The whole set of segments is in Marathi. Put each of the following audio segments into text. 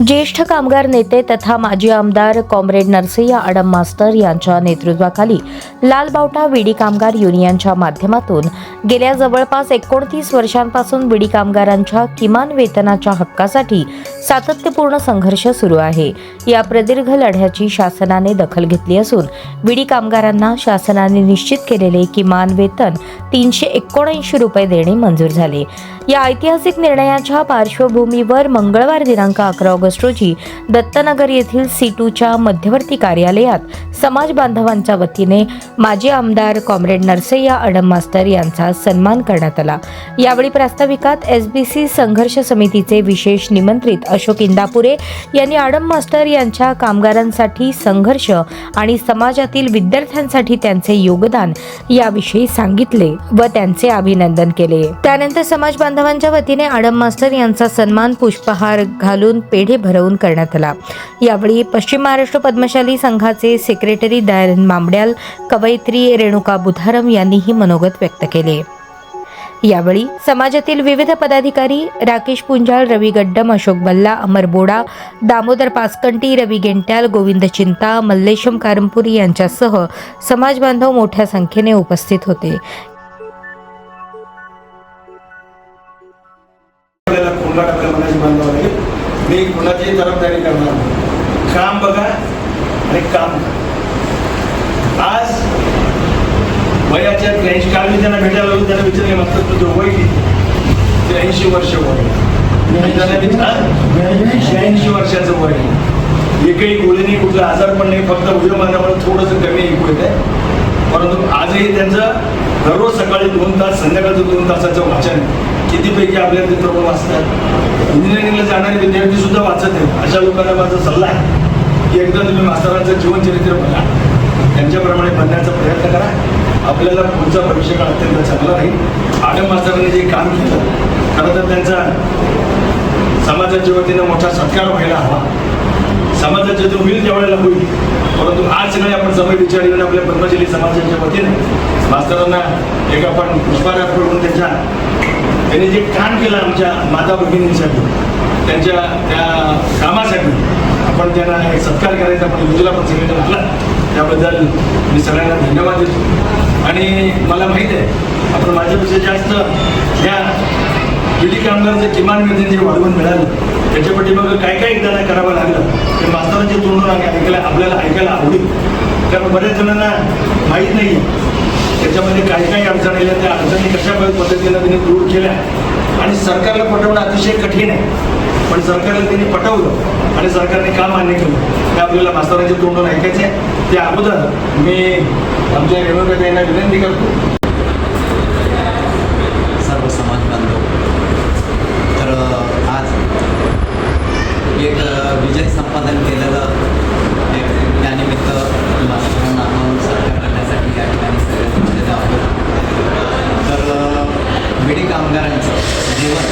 ज्येष्ठ कामगार नेते तथा माजी आमदार कॉम्रेड नरसय्या आडम मास्तर यांच्या नेतृत्वाखाली लालबावटा विडी कामगार युनियनच्या माध्यमातून गेल्या जवळपास 29 वर्षांपासून विडी कामगारांच्या किमान वेतनाच्या हक्कासाठी सातत्यपूर्ण संघर्ष सुरू आहे। या प्रदीर्घ लढ्याची शासनाने दखल घेतली असून विडी कामगारांना शासनाने निश्चित केलेले किमान वेतन 379 रुपये देणे मंजूर झाले। या ऐतिहासिक निर्णयाच्या पार्श्वभूमीवर मंगळवार दिनांक 11 ऑगस्ट रोजी दत्तनगर येथील C2च्या मध्यवर्ती कार्यालयात समाज बांधवांच्या वतीने माजी आमदार कॉम्रेड नरसय्या आडम मास्तर यांचा सन्मान करण्यात आला। यावेळी प्रास्ताविकात SBC संघर्ष समितीचे विशेष निमंत्रित अशोक इंदापुरे यांनी आडम मास्तर यांच्या कामगारांसाठी संघर्ष आणि समाजातील विद्यार्थ्यांसाठी त्यांचे योगदान याविषयी सांगितले व त्यांचे अभिनंदन केले। त्यानंतर समाज बांधवांच्या वतीने आडम मास्तर यांचा सन्मान पुष्पहार घालून पेढे भरवून करण्यात आला। यावेळी पश्चिम महाराष्ट्र पद्मशाली संघाचे सेक्रेटरी दयानंद मामड्याल, कवयित्री रेणुका बुधारम यांनीही मनोगत व्यक्त केले। यावेळी समाजातील विविध पदाधिकारी राकेश पुंजाळ, रवी गड्डम, अशोक बल्ला, अमर बोडा, दामोदर पासकंटी, रवी गेंट्याल, गोविंद चिंता, मल्लेशम कारंपुरी यांच्यासह समाज बांधव मोठ्या संख्येने उपस्थित होते। मी कुणाची तरफदारी करणार नाही। काम बघा आणि काम करा। आज वयाच्या 83 काल मी त्यांना भेटायला आलो, त्यांना विचारले मास्तर तुझं वय किती? 83 वर्ष वय। 86 वर्षाचं वय। एकही गोळीने कुठला आजार पण नाही, फक्त उद्योगमानामुळे थोडंसं कमी ऐकू येत आहे। परंतु आजही त्यांचं दररोज सकाळी 2 तास, संध्याकाळचं 2 तासाचं वाचन कितीपैकी आपल्या मित्र वाचतात। इंजिनिअरिंगला जाणारे विद्यार्थी सुद्धा वाचत आहेत। अशा लोकांना माझा सल्ला आहे की एकदा तुम्ही मास्तरांचं जीवनचरित्र बघा, त्यांच्याप्रमाणे बनण्याचा प्रयत्न करा। आपल्याला पुढचा भविष्यकाळ अत्यंत चांगला राहील। आडम मास्तरांनी जे काम केलं, खरं तर त्यांचा समाजाच्या वतीनं मोठा सत्कार व्हायला हवा। समाजाच्या जो होईल त्यावेळेला होईल, परंतु आज सगळे आपण समय विचार येऊन आपल्या पद्मशाली समाजाच्या वतीने मास्तरांना एक आपण पुष्पहार करून त्यांनी जे काम केलं आमच्या माता भगिनींसाठी, त्यांच्या त्या कामासाठी आपण त्यांना एक सत्कार करायचा आपण योजना पण सगळ्यांना म्हटलं, त्याबद्दल मी सगळ्यांना धन्यवाद देतो। आणि मला माहीत आहे आपण माझ्यापेक्षा जास्त या विडी कामगारांचं किमान वेतन जे वाढवून मिळालं त्याच्या पाठीमागं काय काय एकदा करावं लागलं ते मास्तरांचे तोंडून आपल्याला ऐकायला आवडेल। कारण बऱ्याच जणांना माहीत नाही त्याच्यामध्ये काय काय अडचणी आल्या, त्या अडचणी कशा पद्धतीनं त्यांनी दूर केल्या आणि सरकारला पटवणं अतिशय कठीण आहे, पण सरकारला त्यांनी पटवलं आणि सरकारने काम मान्य केलं। ते आपल्याला मास्तरांचे तोंडून ऐकायचे आहे। त्या अगोदर मी आमच्या रेणुका यांना विनंती करतो, सर्व समाज बांधव, तर आज एक विजय संपादन केलेलं त्यानिमित्त मास्तरांना सत्कार करण्यासाठी या ठिकाणी सगळ्यांमध्ये आहोत। तर विडी कामगारांचं जीवन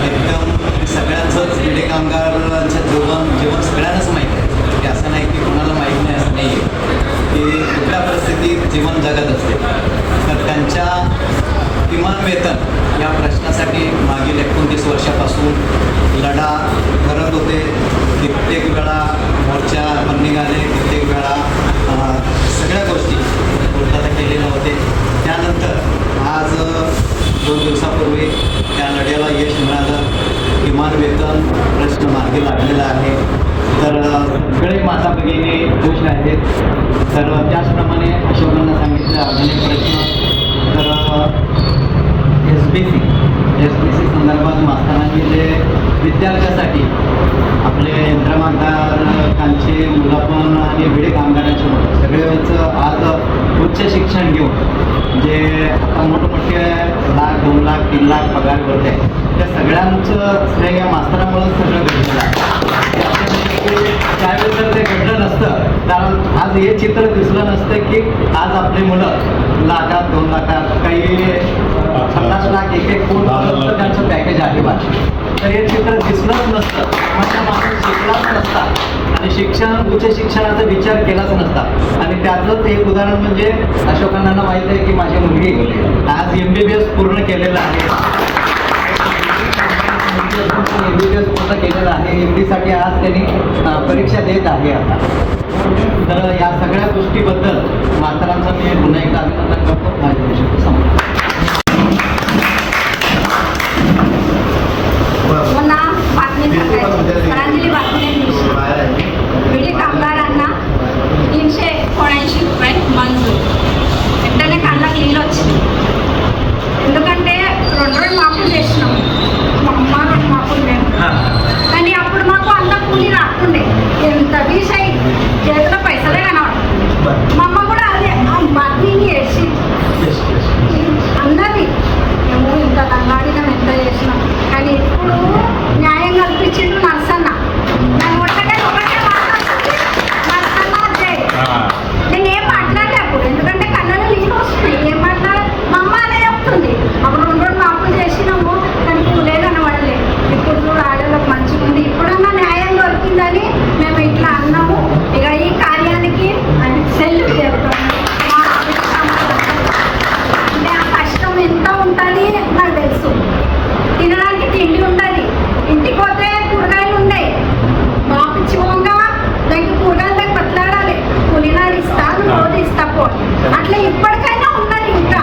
एकदम सगळ्यांचंच, विडी कामगारांचं जीवन सगळ्यांनाच माहीत आहे की असं नाही की कोणाला माहीत नाही असं नाही आहे की कुठल्या परिस्थितीत जीवन जगत असते। तर त्यांच्या किमान वेतन या प्रश्नासाठी मागील 29 वर्षापासून लढा करत होते। कित्येक वेळा मोर्चा पण निघाले, कित्येक वेळा सगळ्या गोष्टी कोर्टात केलेल्या होते। त्यानंतर आज 2 दिवसापूर्वी त्या लढ्याला यश मिळालं, किमान वेतन प्रश्न मार्गी लागलेला आहे। तर सगळे माता भगिनी खुश आहेत। तर त्याचप्रमाणे अशोकांना सांगितलं अनेक प्रश्न, तर SBC संदर्भात मास्तरांनी जे विद्यार्थ्यासाठी आपले यंत्रमागारांचे मुलं पण आणि विडी कामगारांचे मुलं सगळ्यांचं आज उच्च शिक्षण घेऊन जे आता मोठमोठे 1 लाख, 2 लाख, 3 लाख पगार करत आहे, त्या सगळ्यांचं श्रेय या मास्तरांमुळेच सगळं घडलेलं आहे। त्यावेळेस जर ते घडलं नसतं तर आज हे चित्र दिसलं नसतं की आज आपली मुलं लाखात, 2 लाखात, काही 50 लाख, 1-1 कोटी त्यांचं पॅकेज आहे बा। तर हे चित्र दिसलंच नसतं, म्हणजे माणूस शिकलाच नसता आणि उच्च शिक्षणाचा विचार केलाच नसता। आणि त्याचंच एक उदाहरण म्हणजे अशोकांना माहीत आहे की माझी मुलगी आज MBBS पूर्ण केलेलं आहे। MBBS पूर्ण केलेलं आहे. MD साठी आज त्यांनी परीक्षा देत आहे आता. तर या सगळ्या गोष्टीबद्दल मास्तरांचं मी पुन्हा एकदा अभिनंदन करतो. माझ्या विषयी संपतो. मला बातमी सांगायची सरांनी बातमी विडी कामगारांना 379 రూపాయలు మంజూరు వెంటనే కళ్ళకి నీళ్ళు వచ్చింది. ఎందుకంటే 2 మాపులు చేసినాం మా అమ్మ 2 మాపులు మేము. కానీ అప్పుడు మాకు అంత కూలి రాకుండే, ఎంత వీసై చేతిలో పైసలే కనబడు. మా అమ్మ కూడా అదే ఆ బాతీని వేసి అన్నది మేము ఇంత దంగాడినాం, ఎంత చేసినాం. కానీ ఇప్పుడు న్యాయం కల్పించిండు నర్సన్న. నేను ఒకటే మాట్లాడుతుంది నర్సన్న జై. నేనేం మాట్లాడలే అప్పుడు, ఎందుకంటే కళ్ళలో నీళ్ళు వస్తున్నాయి. ఏం మాట్లాడ మా అమ్మ అదే చెప్తుంది. అప్పుడు 2 మాపులు చేసినాము కానీ కూలే కనబడలేదు. ఇప్పుడు కూడా ఆడలకు మంచిగా ఉంది. ఇప్పుడన్నా న్యాయం దొరికిందని మేము ఇట్లా అన్నాము. ఇక ఈ కార్యానికి సెల్లు చేస్తాము. అంటే ఆ కష్టం ఎంత ఉంటుంది నాకు తెలుసు. తినడానికి తిండి ఉంటుంది, ఇంటికి పోతే కూరగాయలు ఉన్నాయి. బాపిచ్చి పోగా దానికి కూరగాయల దగ్గర బతలాడాలి. కూలినాడు ఇస్తాను, రోజు ఇస్తా పో. అట్లా ఇప్పటికైనా ఉన్నది. ఇంకా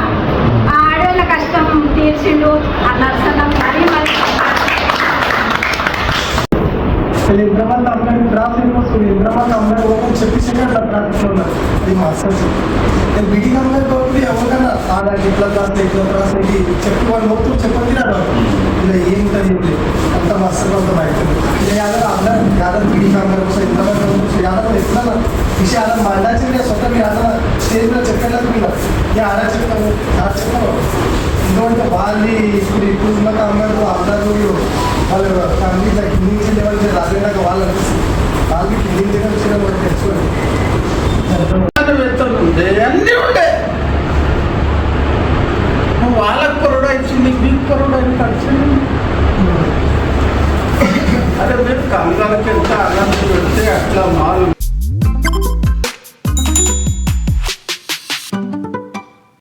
ఆ ఆడవాళ్ళ కష్టం తీర్చిండు ఆ నర్సన్న. మరి మరి इंद्रमान कामगार त्रास येईल. इंद्रमान कामगार लोक 26 सेकंड त्रास होणार ते मास्टरचे ते बीडी कामगार करून ఎవరికన్నా ఆడ ఇట్లా త్రాస్ అయ్యి చెప్పి వాళ్ళు నోట్లు చెప్పండి ఇలా ఏముంటుంది అంత మాస్టర్ అంత బయట यादव आमदार यादव बीडी कामगार కోసం इंद्रमान यादव ఎట్లా विषय आला मांडायचे म्हणजे स्वतः मी आता स्टेजला చెప్పాను तुम्ही हे आडा చెప్పాను ఎందుకంటే వాళ్ళు ఇప్పుడు ఉన్న కామగారు ఆమదారు వాళ్ళు ఫ్యామిలీ కింది లెవెల్ రాజేదాకా వాళ్ళు అనిపిస్తుంది. వాళ్ళకి కింది దగ్గర విషయం వాళ్ళు తెలుసుకోండి. అన్నీ ఉండే వాళ్ళకు కొరడా ఇచ్చింది, మీకు కొరడా కలిసింది. అదే మీరు కంగారుకి ఎంత అన్నం పెడితే అట్లా మాలు